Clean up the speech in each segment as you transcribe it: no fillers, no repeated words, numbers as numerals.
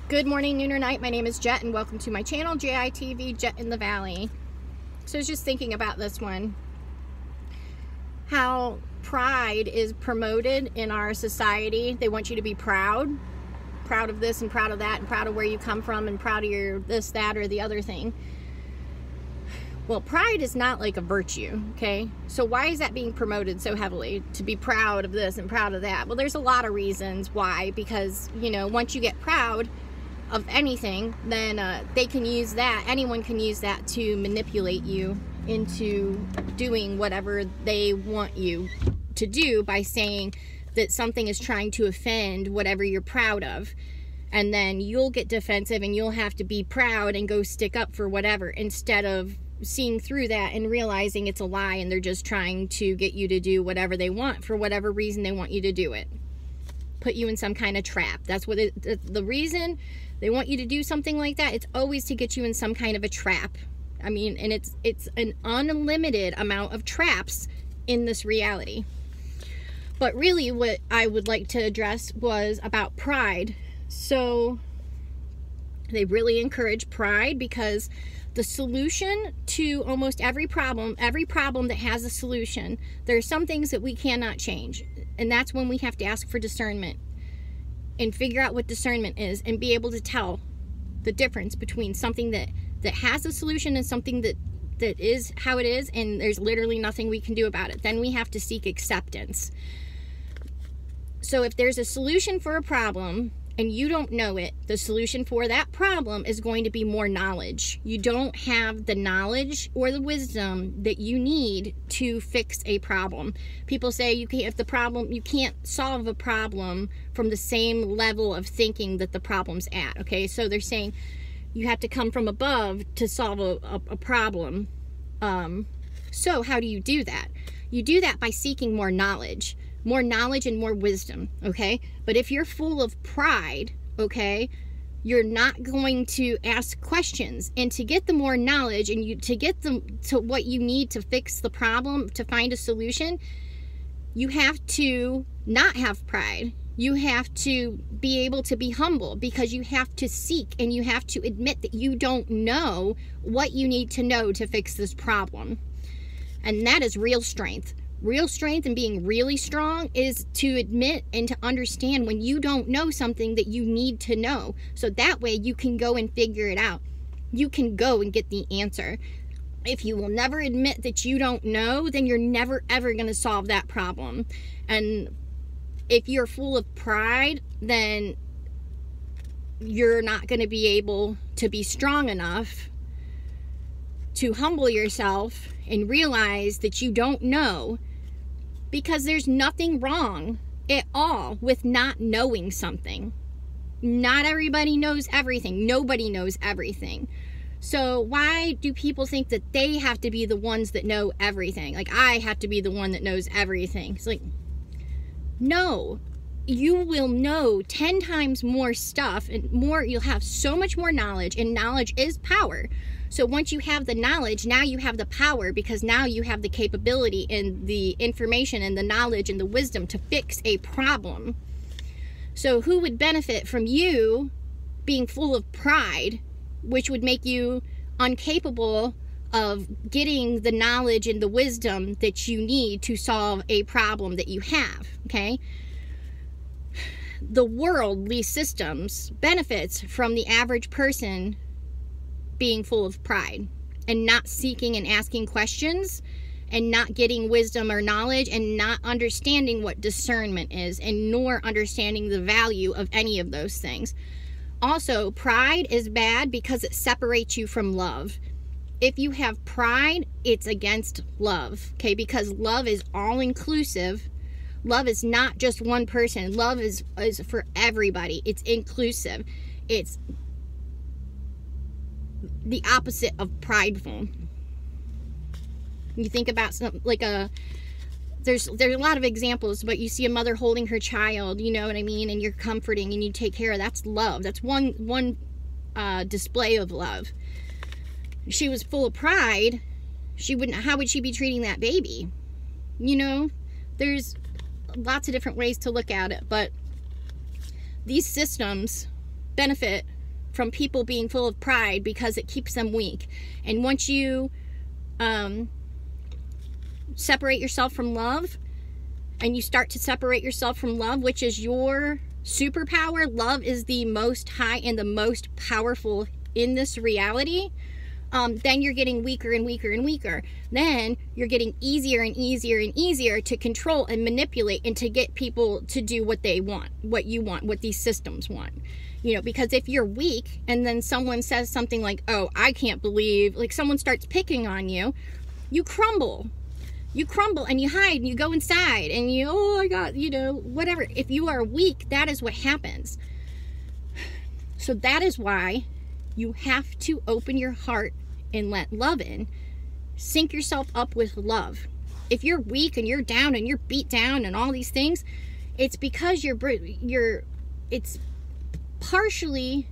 Good morning, noon, or night. My name is Jet, and welcome to my channel, JITV, Jet in the Valley. So I was just thinking about this one. How pride is promoted in our society. They want you to be proud. Proud of this and proud of that and proud of where you come from and proud of your this, that, or the other thing. Well, pride is not like a virtue, okay? So why is that being promoted so heavily? To be proud of this and proud of that? Well, there's a lot of reasons why. Because, you know, once you get proud of anything, then they can use that, anyone can use that to manipulate you into doing whatever they want you to do by saying that something is trying to offend whatever you're proud of. And then you'll get defensive and you'll have to be proud and go stick up for whatever, instead of seeing through that and realizing it's a lie and they're just trying to get you to do whatever they want for whatever reason they want you to do it. Put you in some kind of trap. That's what the reason they want you to do something like that. It's always to get you in some kind of a trap. I mean, and it's an unlimited amount of traps in this reality. But really what I would like to address was about pride. So they really encourage pride because the solution to almost every problem that has a solution, there are some things that we cannot change. And that's when we have to ask for discernment and figure out what discernment is and be able to tell the difference between something that has a solution and something that is how it is and there's literally nothing we can do about it. Then we have to seek acceptance. So if there's a solution for a problem and you don't know it, the solution for that problem is going to be more knowledge. You don't have the knowledge or the wisdom that you need to fix a problem. People say you can't solve a problem from the same level of thinking that the problem's at. Okay, so they're saying you have to come from above to solve a problem. So how do you do that? You do that by seeking more knowledge and more wisdom, okay? But if you're full of pride, okay, you're not going to ask questions. And to get the more knowledge and to get them to what you need to fix the problem, to find a solution, you have to not have pride. You have to be able to be humble, because you have to seek and you have to admit that you don't know what you need to know to fix this problem. And that is real strength. Real strength and being really strong is to admit and to understand when you don't know something that you need to know. So that way you can go and figure it out. You can go and get the answer. If you will never admit that you don't know, then you're never ever going to solve that problem. And if you're full of pride, then you're not going to be able to be strong enough to humble yourself and realize that you don't know, because there's nothing wrong at all with not knowing something. Not everybody knows everything. Nobody knows everything. So why do people think that they have to be the ones that know everything? Like, I have to be the one that knows everything. It's like, no. You will know 10 times more stuff and more. You'll have so much more knowledge, and knowledge is power. So once you have the knowledge, now you have the power, because now you have the capability and the information and the knowledge and the wisdom to fix a problem. So who would benefit from you being full of pride, which would make you incapable of getting the knowledge and the wisdom that you need to solve a problem that you have, okay? The worldly systems benefits from the average person being full of pride and not seeking and asking questions and not getting wisdom or knowledge and not understanding what discernment is, and nor understanding the value of any of those things. Also, pride is bad because it separates you from love. If you have pride, it's against love, okay? Because love is all-inclusive. Love is not just one person. Love is for everybody. It's inclusive. It's the opposite of prideful. You think about something like there's a lot of examples, but you see a mother holding her child, you know what I mean, and you're comforting and you take care of. That's love. That's one display of love. If she was full of pride, how would she be treating that baby? You know, there's lots of different ways to look at it, but these systems benefit from people being full of pride because it keeps them weak. And once you separate yourself from love, and you start to separate yourself from love, which is your superpower, love is the most high and the most powerful in this reality, then you're getting weaker and weaker and weaker. Then you're getting easier and easier and easier to control and manipulate and to get people to do what they want, what you want, what these systems want. You know, because if you're weak and then someone says something like, oh, I can't believe, like someone starts picking on you, you crumble. You crumble and you hide and you go inside and you, oh, I got, you know, whatever. If you are weak, that is what happens. So that is why you have to open your heart and let love in. Sync yourself up with love. If you're weak and you're down and you're beat down and all these things, it's because it's partially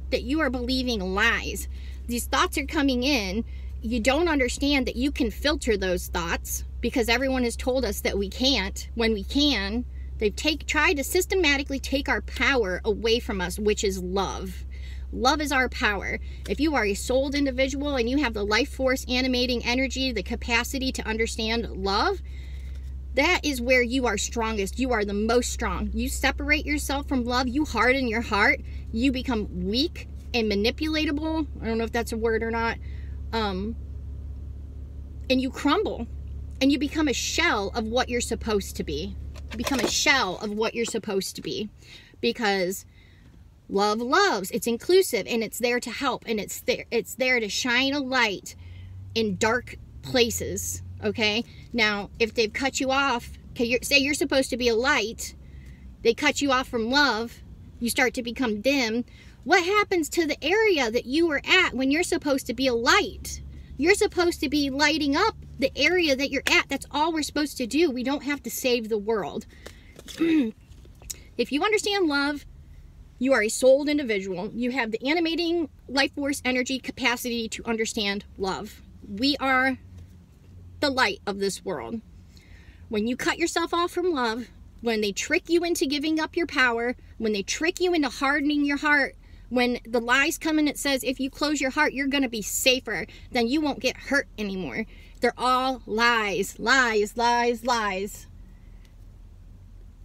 that you are believing lies. These thoughts are coming in. You don't understand that you can filter those thoughts because everyone has told us that we can't. When we can, they've tried to systematically take our power away from us, which is love. Love is our power. If you are a souled individual and you have the life force animating energy, the capacity to understand love, that is where you are strongest. You are the most strong. You separate yourself from love, you harden your heart, you become weak and manipulatable. I don't know if that's a word or not. And you crumble and you become a shell of what you're supposed to be. You become a shell of what you're supposed to be, because love loves. It's inclusive and it's there to help, and it's there to shine a light in dark places. Okay. Now, if they've cut you off, okay, say you're supposed to be a light, they cut you off from love, you start to become dim. What happens to the area that you were at when you're supposed to be a light? You're supposed to be lighting up the area that you're at. That's all we're supposed to do. We don't have to save the world. If you understand love, you are a souled individual. You have the animating life force energy capacity to understand love. We are the light of this world. When you cut yourself off from love, when they trick you into giving up your power, when they trick you into hardening your heart, when the lies come in, it says if you close your heart, you're going to be safer, then you won't get hurt anymore. They're all lies, lies, lies, lies.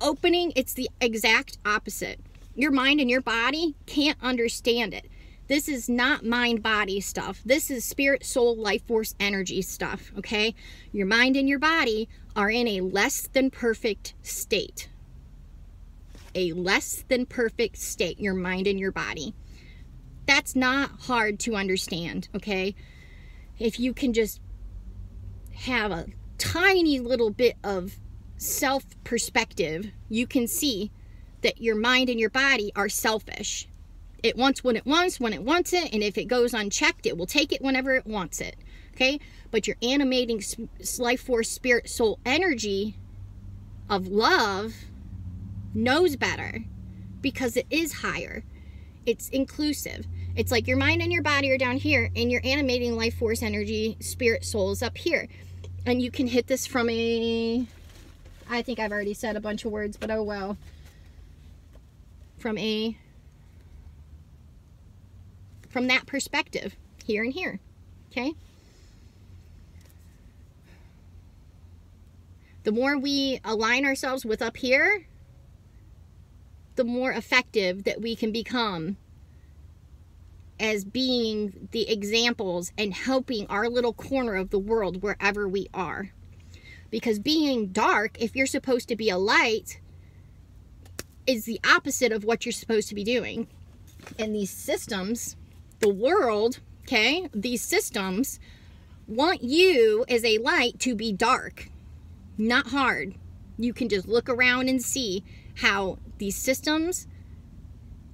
Opening, it's the exact opposite. Your mind and your body can't understand it. This is not mind-body stuff. This is spirit, soul, life force, energy stuff, okay? Your mind and your body are in a less than perfect state. A less than perfect state, your mind and your body. That's not hard to understand, okay? If you can just have a tiny little bit of self-perspective, you can see that your mind and your body are selfish. It wants what it wants when it wants it, and if it goes unchecked, it will take it whenever it wants it, okay? But your animating life force, spirit, soul energy of love knows better, because it is higher. It's inclusive. It's like your mind and your body are down here, and your animating life force energy, spirit, soul is up here. And you can hit this from I think I've already said a bunch of words, but oh well. From that perspective, here and here, okay? The more we align ourselves with up here, the more effective that we can become as being the examples and helping our little corner of the world wherever we are. Because being dark, if you're supposed to be a light, is the opposite of what you're supposed to be doing. And these systems, the world, okay, these systems want you as a light to be dark, not hard. You can just look around and see how these systems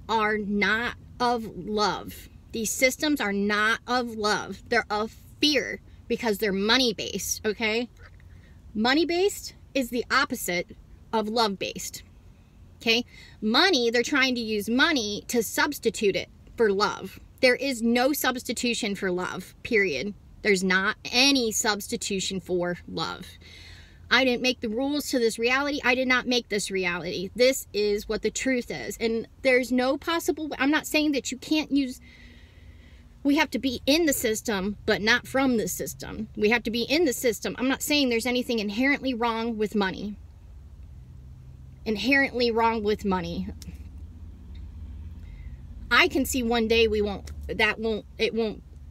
are not of love. These systems are not of love. They're of fear, because they're money-based, okay? Money-based is the opposite of love-based, okay? Money, they're trying to use money to substitute it for love. There is no substitution for love, period. There's not any substitution for love. I didn't make the rules to this reality. I did not make this reality. This is what the truth is. And there's no possible, I'm not saying that you can't use, we have to be in the system, but not from the system. We have to be in the system. I'm not saying there's anything inherently wrong with money. Inherently wrong with money. I can see one day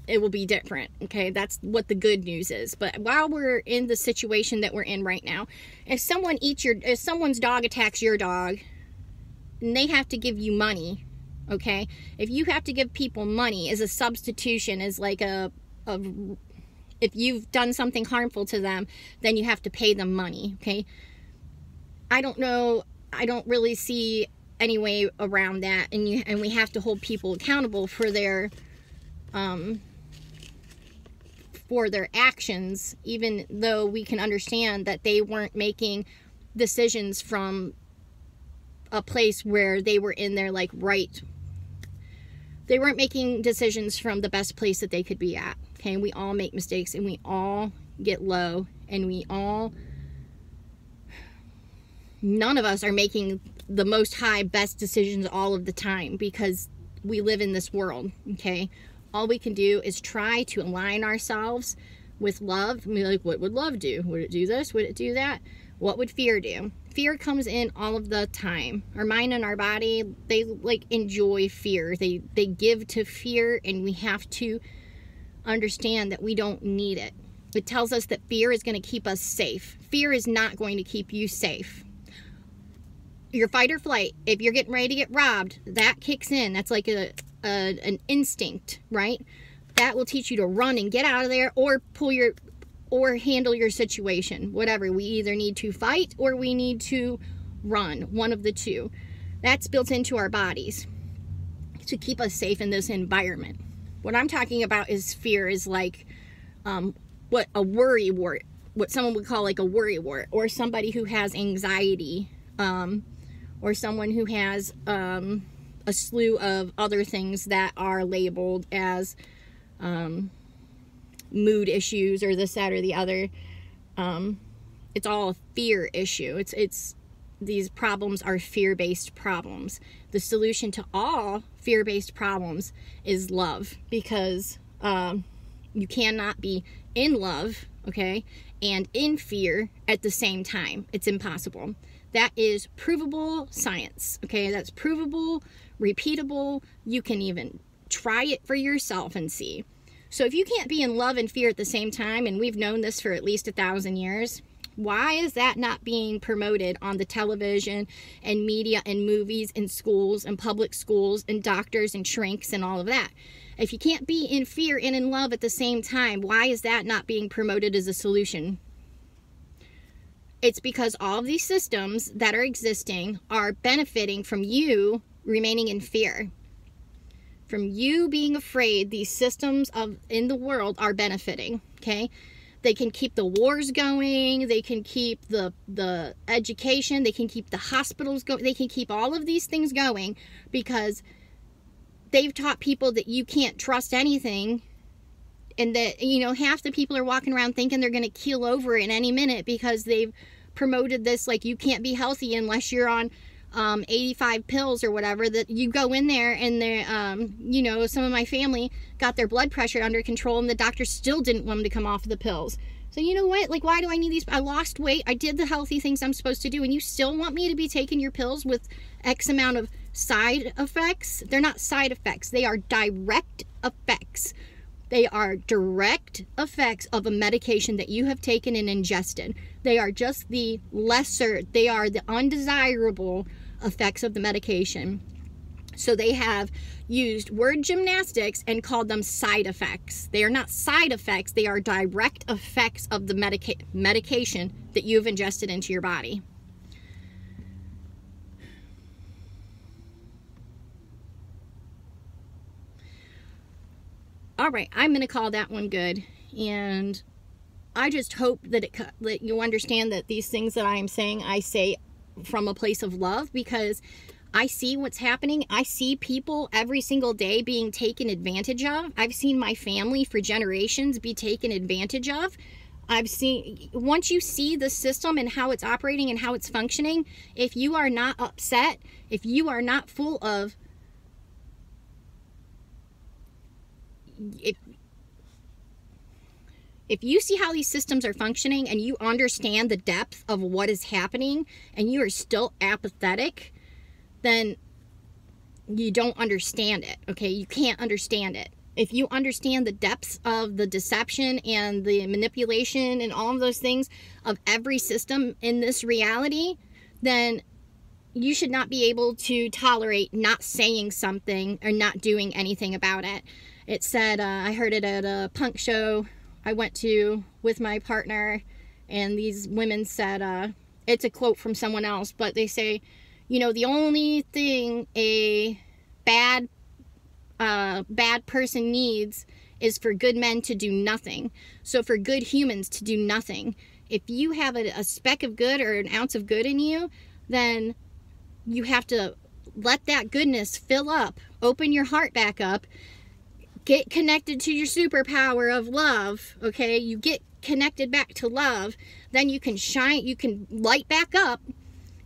it will be different. Okay, that's what the good news is. But while we're in the situation that we're in right now, if someone's dog attacks your dog, and they have to give you money, okay, if you have to give people money as a substitution, as like if you've done something harmful to them, then you have to pay them money. Okay, I don't know, I don't really see any way around that, and we have to hold people accountable for their actions, even though we can understand that they weren't making decisions from a place where they were in their like right. They weren't making decisions from the best place that they could be at. Okay, we all make mistakes, and we all get low, and none of us are making the most high best decisions all of the time, because we live in this world. Okay, all we can do is try to align ourselves with love. I mean, like, what would love do? Would it do this? Would it do that? What would fear do? Fear comes in all of the time. Our mind and our body, they like enjoy fear. They give to fear, and we have to understand that we don't need it. It tells us that fear is going to keep us safe. Fear is not going to keep you safe. Your fight or flight, if you're getting ready to get robbed, that kicks in. That's like an instinct, right? That will teach you to run and get out of there, or or handle your situation. Whatever. We either need to fight or we need to run. One of the two. That's built into our bodies to keep us safe in this environment. What I'm talking about is fear, is like what a worry wart, what someone would call like a worry wart, or somebody who has anxiety, or someone who has a slew of other things that are labeled as mood issues, or this, that, or the other. It's all a fear issue. It's these problems are fear-based problems. The solution to all fear-based problems is love, because you cannot be in love, okay, and in fear at the same time. It's impossible. That is provable science, okay? That's provable, repeatable. You can even try it for yourself and see. So if you can't be in love and fear at the same time, and we've known this for at least 1,000 years, why is that not being promoted on the television and media and movies and schools and public schools and doctors and shrinks and all of that? If you can't be in fear and in love at the same time, why is that not being promoted as a solution? It's because all of these systems that are existing are benefiting from you remaining in fear. From you being afraid, these systems in the world are benefiting, okay? They can keep the wars going, they can keep the education, they can keep the hospitals going, they can keep all of these things going, because they've taught people that you can't trust anything, and that, you know, half the people are walking around thinking they're going to keel over in any minute, because they've promoted this, like, you can't be healthy unless you're on 85 pills or whatever, that you go in there and they're, you know, some of my family got their blood pressure under control, and the doctor still didn't want them to come off of the pills. So you know what, like, why do I need these? I lost weight, I did the healthy things I'm supposed to do, and you still want me to be taking your pills with X amount of side effects? They're not side effects, they are direct effects. They are direct effects of a medication that you have taken and ingested. They are just the lesser, they are the undesirable effects of the medication. So they have used word gymnastics and called them side effects. They are not side effects, they are direct effects of the medication that you've ingested into your body. All right, I'm going to call that one good, and I just hope that that you understand that these things that I am saying, I say from a place of love, because I see what's happening. I see people every single day being taken advantage of. I've seen my family for generations be taken advantage of. I've seen, once you see the system and how it's operating and how it's functioning, if you are not upset, if you are not full of, if you see how these systems are functioning and you understand the depth of what is happening and you are still apathetic, then you don't understand it, okay? You can't understand it. If you understand the depths of the deception and the manipulation and all of those things of every system in this reality, then you should not be able to tolerate not saying something or not doing anything about it. It said, I heard it at a punk show I went to with my partner, and these women said, it's a quote from someone else, but they say, you know, the only thing a bad person needs is for good men to do nothing. So for good humans to do nothing. If you have a speck of good or an ounce of good in you, then you have to let that goodness fill up, open your heart back up, get connected to your superpower of love, okay? You get connected back to love, then you can shine, you can light back up,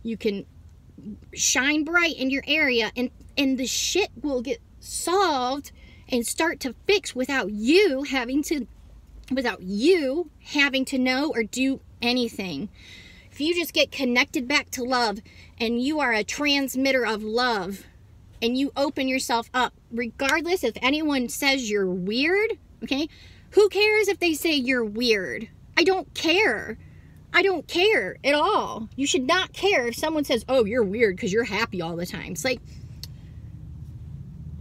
you can shine bright in your area, and the shit will get solved and start to fix without you having to know or do anything. If you just get connected back to love and you are a transmitter of love and you open yourself up, regardless if anyone says you're weird, okay? Who cares if they say you're weird? I don't care. I don't care at all. You should not care if someone says, oh, you're weird because you're happy all the time. It's like,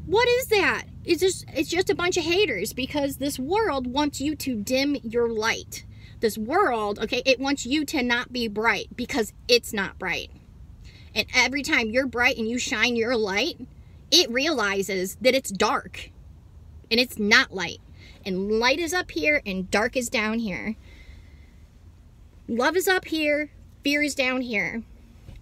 what is that? It's just a bunch of haters, because this world wants you to dim your light. This world, okay, it wants you to not be bright because it's not bright. And every time you're bright and you shine your light, it realizes that it's dark and it's not light. And light is up here and dark is down here. Love is up here, fear is down here.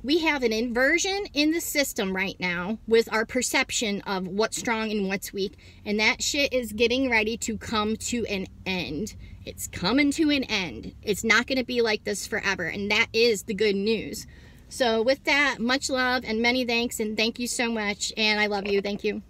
We have an inversion in the system right now with our perception of what's strong and what's weak. And that shit is getting ready to come to an end. It's coming to an end. It's not going to be like this forever. And that is the good news. So with that, much love and many thanks. And thank you so much. And I love you. Thank you.